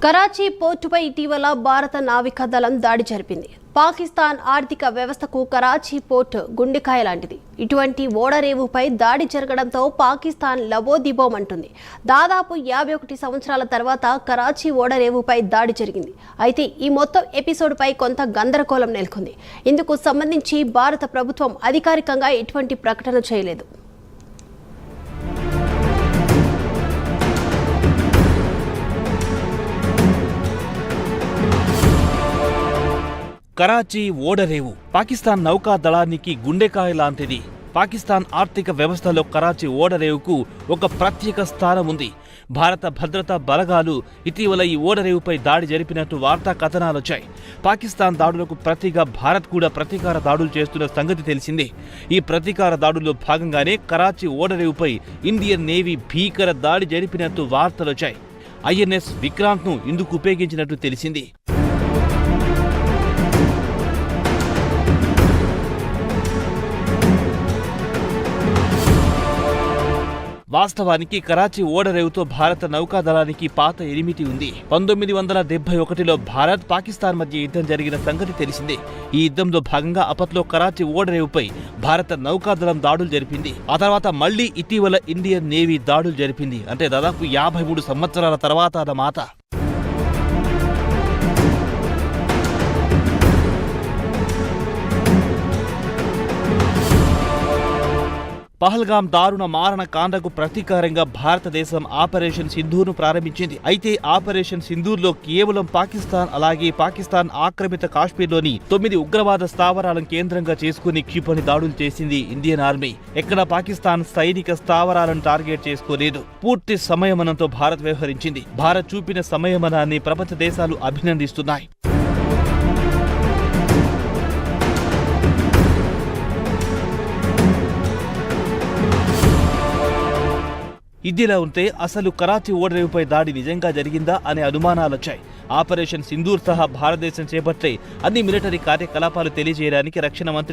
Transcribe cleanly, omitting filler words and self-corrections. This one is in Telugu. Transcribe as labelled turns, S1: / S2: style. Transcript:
S1: కరాచీ పోర్టుపై ఇటీవల భారత నావికా దళం దాడి జరిపింది. పాకిస్తాన్ ఆర్థిక వ్యవస్థకు కరాచీ పోర్టు గుండెకాయ లాంటిది. ఇటువంటి ఓడరేవుపై దాడి జరగడంతో పాకిస్తాన్ లబోదిబోమంటుంది. దాదాపు 51 సంవత్సరాల తర్వాత కరాచీ ఓడరేవుపై దాడి జరిగింది. అయితే ఈ మొత్తం ఎపిసోడ్పై కొంత గందరగోళం నెలకొంది. ఇందుకు సంబంధించి భారత ప్రభుత్వం అధికారికంగా ఎటువంటి ప్రకటన చేయలేదు.
S2: కరాచీ ఓడరేవు పాకిస్తాన్ నౌకా దళానికి గుండెకాయ లాంటిది. పాకిస్తాన్ ఆర్థిక వ్యవస్థలో కరాచీ ఓడరేవుకు ఒక ప్రత్యేక స్థానం ఉంది. భారత భద్రతా బలగాలు ఇటీవల ఈ ఓడరేవుపై దాడి జరిపినట్టు వార్తా కథనాలొచ్చాయి. పాకిస్తాన్ దాడులకు ప్రతిగా భారత్ కూడా ప్రతీకార దాడులు చేస్తున్న సంగతి తెలిసిందే. ఈ ప్రతీకార దాడుల్లో భాగంగానే కరాచీ ఓడరేవుపై ఇండియన్ నేవీ భీకర దాడి జరిపినట్టు వార్తలొచ్చాయి. ఐఎన్ఎస్ విక్రాంత్ను ఇందుకు ఉపయోగించినట్టు తెలిసింది. వాస్తవానికి కరాచీ ఓడరేవుతో భారత నౌకాదళానికి పాత ఎనిమిటి ఉంది. 1971లో భారత్ పాకిస్తాన్ మధ్య యుద్ధం జరిగిన సంగతి తెలిసిందే. ఈ యుద్ధంలో భాగంగా అప్పట్లో కరాచీ ఓడరేవుపై భారత నౌకాదళం దాడులు జరిపింది. ఆ తర్వాత మళ్లీ ఇటీవల ఇండియన్ నేవీ దాడులు జరిపింది. అంటే దాదాపు 53 సంవత్సరాల తర్వాత అన్నమాట. పహల్గాం దారుణ మారణ కాండకు ప్రతీకారంగా భారతదేశం ఆపరేషన్ సింధూర్ను ప్రారంభించింది. అయితే ఆపరేషన్ సింధూర్లో కేవలం పాకిస్తాన్, అలాగే పాకిస్తాన్ ఆక్రమిత కాశ్మీర్లోని 9 ఉగ్రవాద స్థావరాలను కేంద్రంగా చేసుకుని క్షిపణి దాడులు చేసింది ఇండియన్ ఆర్మీ. ఎక్కడ పాకిస్తాన్ సైనిక స్థావరాలను టార్గెట్ చేసుకోలేదు. పూర్తి సంయమనంతో భారత్ వ్యవహరించింది. భారత్ చూపిన సంయమనాన్ని ప్రపంచ దేశాలు అభినందిస్తున్నాయి. ఇదిలా ఉంటే అసలు కరాచీ ఓడరేవుపై దాడి నిజంగా జరిగిందా అనే అనుమానాలొచ్చాయి. ఆపరేషన్ సింధూర్ సహా భారతదేశం చేపట్టే అన్ని మిలిటరీ కార్యకలాపాలు తెలియజేయడానికి రక్షణ మంత్రి